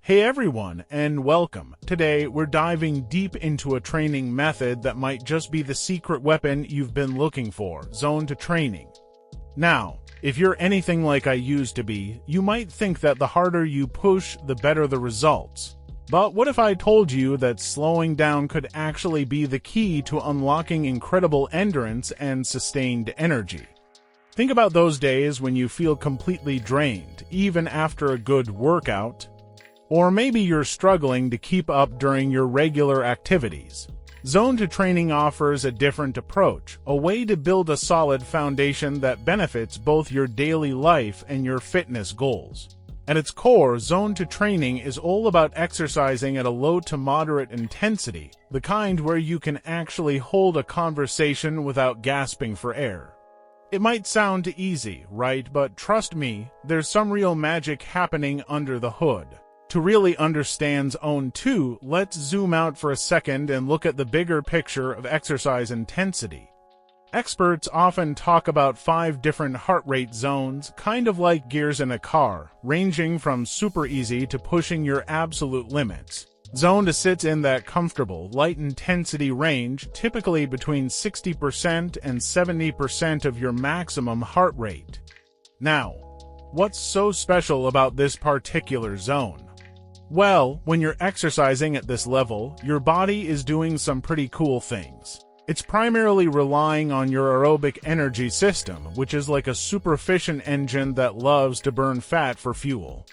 Hey everyone, and welcome. Today, we're diving deep into a training method that might just be the secret weapon you've been looking for, zone to training. Now, if you're anything like I used to be, you might think that the harder you push, the better the results. But what if I told you that slowing down could actually be the key to unlocking incredible endurance and sustained energy? Think about those days when you feel completely drained, even after a good workout. Or maybe you're struggling to keep up during your regular activities. Zone to Training offers a different approach, a way to build a solid foundation that benefits both your daily life and your fitness goals. At its core, Zone to Training is all about exercising at a low to moderate intensity, the kind where you can actually hold a conversation without gasping for air. It might sound easy, right? But trust me, there's some real magic happening under the hood. To really understand Zone 2, let's zoom out for a second and look at the bigger picture of exercise intensity. Experts often talk about 5 different heart rate zones, kind of like gears in a car, ranging from super easy to pushing your absolute limits. Zone 2 sits in that comfortable, light intensity range, typically between 60% and 70% of your maximum heart rate. Now, what's so special about this particular zone? Well, when you're exercising at this level, your body is doing some pretty cool things. It's primarily relying on your aerobic energy system, which is like a super efficient engine that loves to burn fat for fuel.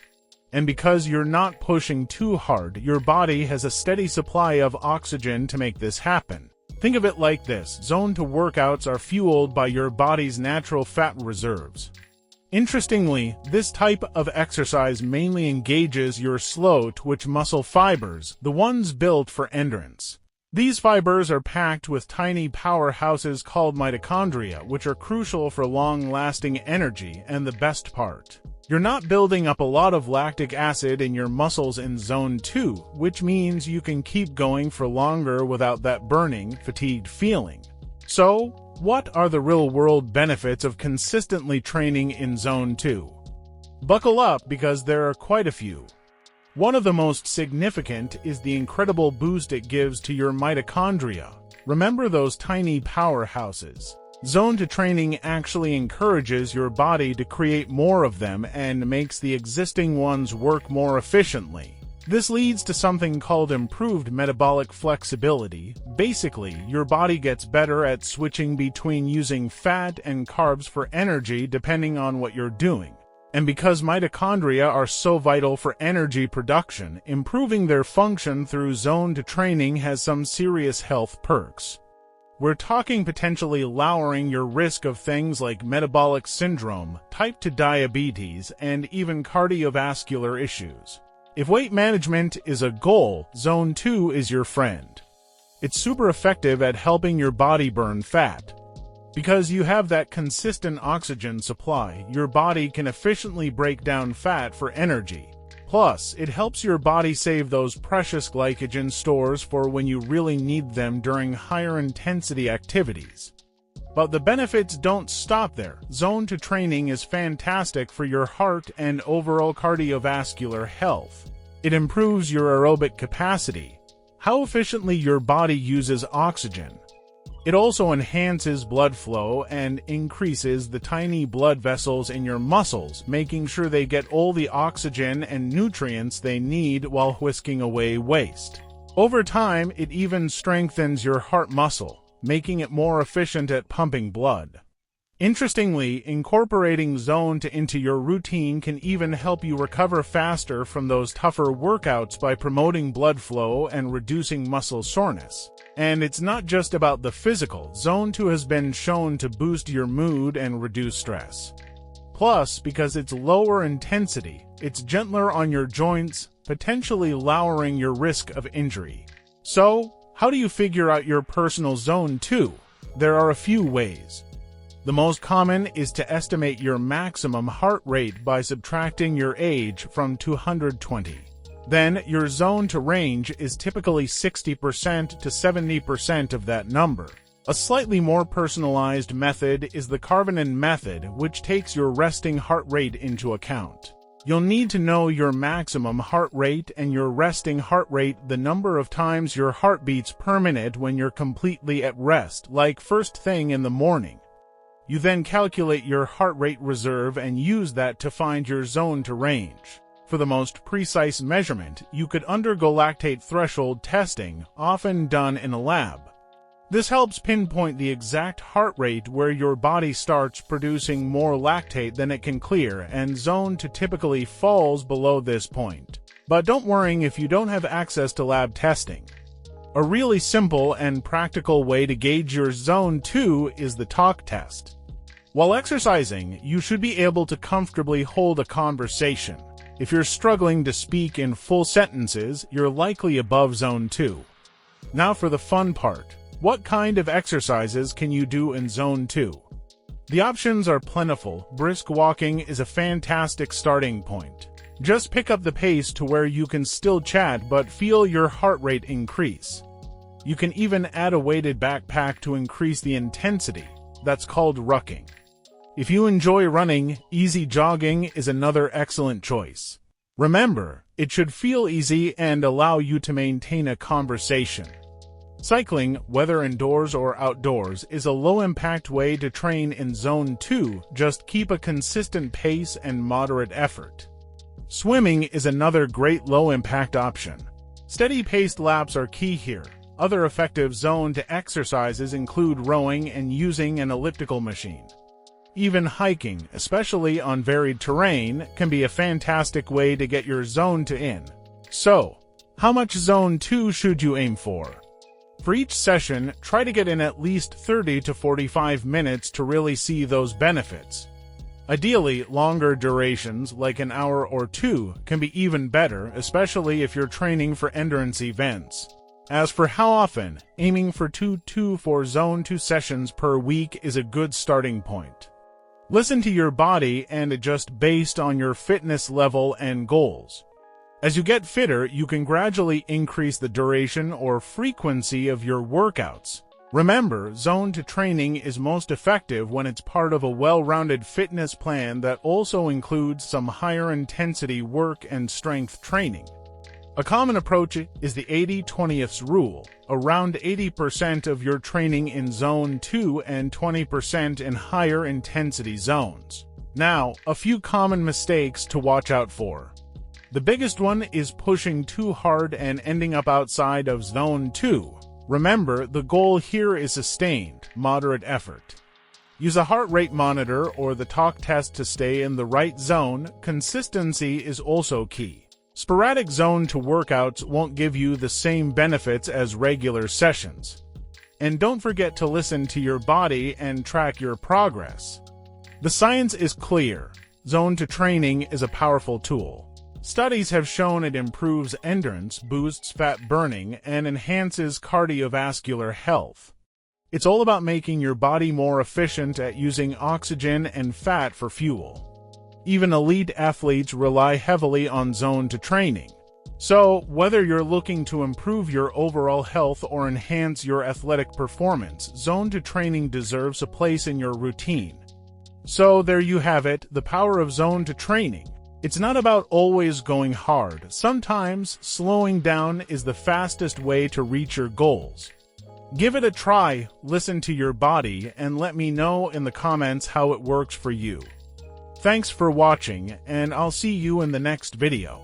And because you're not pushing too hard, your body has a steady supply of oxygen to make this happen. Think of it like this: Zone 2 workouts are fueled by your body's natural fat reserves. Interestingly, this type of exercise mainly engages your slow-twitch muscle fibers, the ones built for endurance. These fibers are packed with tiny powerhouses called mitochondria, which are crucial for long-lasting energy, and the best part, you're not building up a lot of lactic acid in your muscles in Zone 2, which means you can keep going for longer without that burning, fatigued feeling. So, what are the real-world benefits of consistently training in Zone 2? Buckle up because there are quite a few. One of the most significant is the incredible boost it gives to your mitochondria. Remember those tiny powerhouses? Zone 2 training actually encourages your body to create more of them and makes the existing ones work more efficiently. This leads to something called improved metabolic flexibility. Basically, your body gets better at switching between using fat and carbs for energy depending on what you're doing. And because mitochondria are so vital for energy production, improving their function through Zone 2 training has some serious health perks. We're talking potentially lowering your risk of things like metabolic syndrome, type 2 diabetes, and even cardiovascular issues. If weight management is a goal, Zone 2 is your friend. It's super effective at helping your body burn fat. Because you have that consistent oxygen supply, your body can efficiently break down fat for energy. Plus, it helps your body save those precious glycogen stores for when you really need them during higher intensity activities. But the benefits don't stop there. Zone 2 training is fantastic for your heart and overall cardiovascular health. It improves your aerobic capacity, how efficiently your body uses oxygen. It also enhances blood flow and increases the tiny blood vessels in your muscles, making sure they get all the oxygen and nutrients they need while whisking away waste. Over time, it even strengthens your heart muscle, making it more efficient at pumping blood. Interestingly, incorporating Zone 2 into your routine can even help you recover faster from those tougher workouts by promoting blood flow and reducing muscle soreness. And it's not just about the physical. Zone 2 has been shown to boost your mood and reduce stress. Plus, because it's lower intensity, it's gentler on your joints, potentially lowering your risk of injury. So, how do you figure out your personal Zone 2? There are a few ways. The most common is to estimate your maximum heart rate by subtracting your age from 220. Then, your Zone 2 range is typically 60% to 70% of that number. A slightly more personalized method is the Carvenan method, which takes your resting heart rate into account. You'll need to know your maximum heart rate and your resting heart rate, the number of times your heart beats per minute when you're completely at rest, like first thing in the morning. You then calculate your heart rate reserve and use that to find your zone to range. For the most precise measurement, you could undergo lactate threshold testing, often done in a lab. This helps pinpoint the exact heart rate where your body starts producing more lactate than it can clear, and zone 2 typically falls below this point. But don't worry if you don't have access to lab testing. A really simple and practical way to gauge your zone 2 is the talk test. While exercising, you should be able to comfortably hold a conversation. If you're struggling to speak in full sentences, you're likely above zone 2. Now for the fun part. What kind of exercises can you do in zone 2? The options are plentiful. Brisk walking is a fantastic starting point. Just pick up the pace to where you can still chat but feel your heart rate increase. You can even add a weighted backpack to increase the intensity. That's called rucking. If you enjoy running, easy jogging is another excellent choice. Remember, it should feel easy and allow you to maintain a conversation. Cycling, whether indoors or outdoors, is a low-impact way to train in zone 2. Just keep a consistent pace and moderate effort. Swimming is another great low-impact option. Steady-paced laps are key here. Other effective zone 2 exercises include rowing and using an elliptical machine. Even hiking, especially on varied terrain, can be a fantastic way to get your zone 2 in. So, how much zone 2 should you aim for? For each session, try to get in at least 30 to 45 minutes to really see those benefits. Ideally, longer durations, like an hour or 2, can be even better, especially if you're training for endurance events. As for how often, aiming for 2 for zone 2 sessions per week is a good starting point. Listen to your body and adjust based on your fitness level and goals. As you get fitter, you can gradually increase the duration or frequency of your workouts. Remember, zone 2 training is most effective when it's part of a well-rounded fitness plan that also includes some higher intensity work and strength training. A common approach is the 80-20 rule, around 80% of your training in zone 2 and 20% in higher intensity zones. Now, a few common mistakes to watch out for. The biggest one is pushing too hard and ending up outside of zone 2. Remember, the goal here is sustained, moderate effort. Use a heart rate monitor or the talk test to stay in the right zone. Consistency is also key. Sporadic zone 2 workouts won't give you the same benefits as regular sessions. And don't forget to listen to your body and track your progress. The science is clear. Zone 2 training is a powerful tool. Studies have shown it improves endurance, boosts fat burning, and enhances cardiovascular health. It's all about making your body more efficient at using oxygen and fat for fuel. Even elite athletes rely heavily on zone 2 training. So, whether you're looking to improve your overall health or enhance your athletic performance, zone 2 training deserves a place in your routine. So there you have it, the power of zone 2 training. It's not about always going hard. Sometimes slowing down is the fastest way to reach your goals. Give it a try, listen to your body, and let me know in the comments how it works for you. Thanks for watching, and I'll see you in the next video.